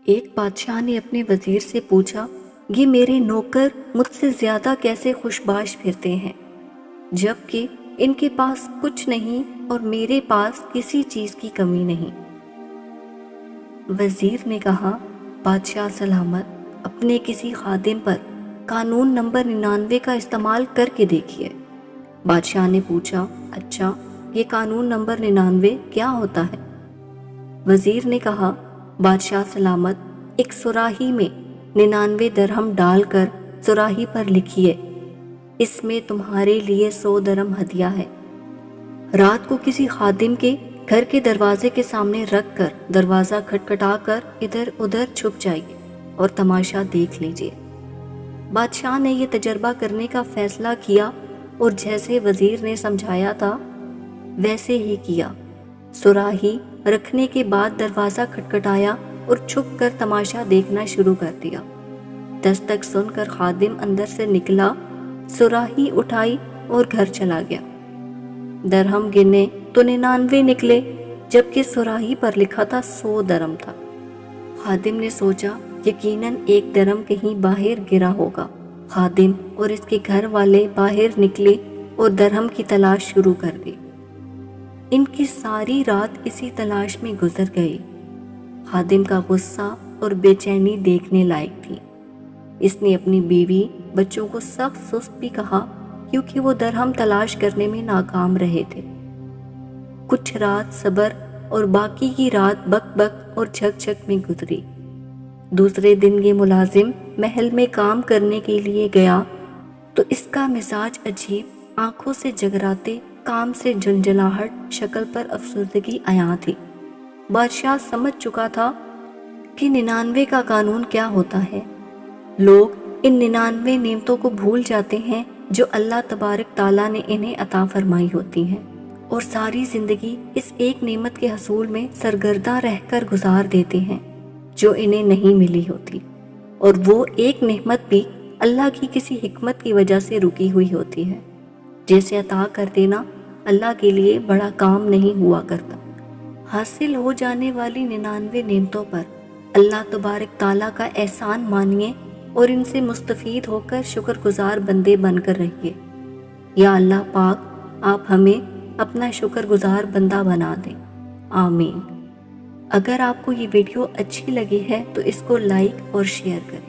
ایک بادشاہ نے اپنے وزیر سے پوچھا، یہ میرے نوکر مجھ سے زیادہ کیسے خوشباش پھرتے ہیں جبکہ ان کے پاس کچھ نہیں اور میرے پاس کسی چیز کی کمی نہیں؟ وزیر نے کہا، بادشاہ سلامت، اپنے کسی خادم پر قانون نمبر 99 کا استعمال کر کے دیکھیے۔ بادشاہ نے پوچھا، اچھا، یہ قانون نمبر 99 کیا ہوتا ہے؟ وزیر نے کہا، بادشاہ سلامت، ایک سراہی میں 99 درہم ڈال کر سراہی پر لکھیے، اس میں تمہارے لیے 100 درہم ہدیہ ہے۔ رات کو کسی خادم کے گھر کے دروازے کے سامنے رکھ کر دروازہ کھٹکھٹا کر ادھر ادھر چھپ جائیے اور تماشا دیکھ لیجیے۔ بادشاہ نے یہ تجربہ کرنے کا فیصلہ کیا اور جیسے وزیر نے سمجھایا تھا ویسے ہی کیا۔ سراہی رکھنے کے بعد دروازہ کھٹکھٹایا اور چھپ کر تماشا دیکھنا شروع کر دیا۔ دستک سن کر خادم اندر سے نکلا، سراہی اٹھائی اور گھر چلا گیا۔ درہم گنے تو 99 نکلے جبکہ سراہی پر لکھا تھا 100 درہم تھا۔ خادم نے سوچا یقیناً 1 درہم کہیں باہر گرا ہوگا۔ خادم اور اس کے گھر والے باہر نکلے اور درہم کی تلاش شروع کر دی۔ ان کی ساری رات اسی تلاش میں گزر گئی۔ خادم کا غصہ اور بے چینی دیکھنے لائق تھی۔ اس نے اپنی بیوی بچوں کو سخت سست بھی کہا کیونکہ وہ درہم تلاش کرنے میں ناکام رہے تھے۔ کچھ رات صبر اور باقی کی رات بک بک اور جھک جھک میں گزری۔ دوسرے دن یہ ملازم محل میں کام کرنے کے لیے گیا تو اس کا مزاج عجیب، آنکھوں سے جگراتے، کام سے جھنجھلاہٹ، شکل پر افسردگی عیاں تھی۔ بادشاہ سمجھ چکا تھا کہ 99 کا قانون کیا ہوتا ہے۔ لوگ ان 99 نعمتوں کو بھول جاتے ہیں جو اللہ تبارک تعالیٰ نے انہیں عطا فرمائی ہوتی ہیں، اور ساری زندگی اس ایک نعمت کے حصول میں سرگرداں رہ کر گزار دیتے ہیں جو انہیں نہیں ملی ہوتی، اور وہ ایک نعمت بھی اللہ کی کسی حکمت کی وجہ سے رکی ہوئی ہوتی ہے، جیسے عطا کر دینا اللہ کے لیے بڑا کام نہیں ہوا کرتا۔ حاصل ہو جانے والی 99 نعمتوں پر اللہ تبارک تعالیٰ کا احسان مانیے اور ان سے مستفید ہو کر شکر گزار بندے بن کر رہیے۔ یا اللہ پاک، آپ ہمیں اپنا شکر گزار بندہ بنا دیں، آمین۔ اگر آپ کو یہ ویڈیو اچھی لگی ہے تو اس کو لائک اور شیئر کریں۔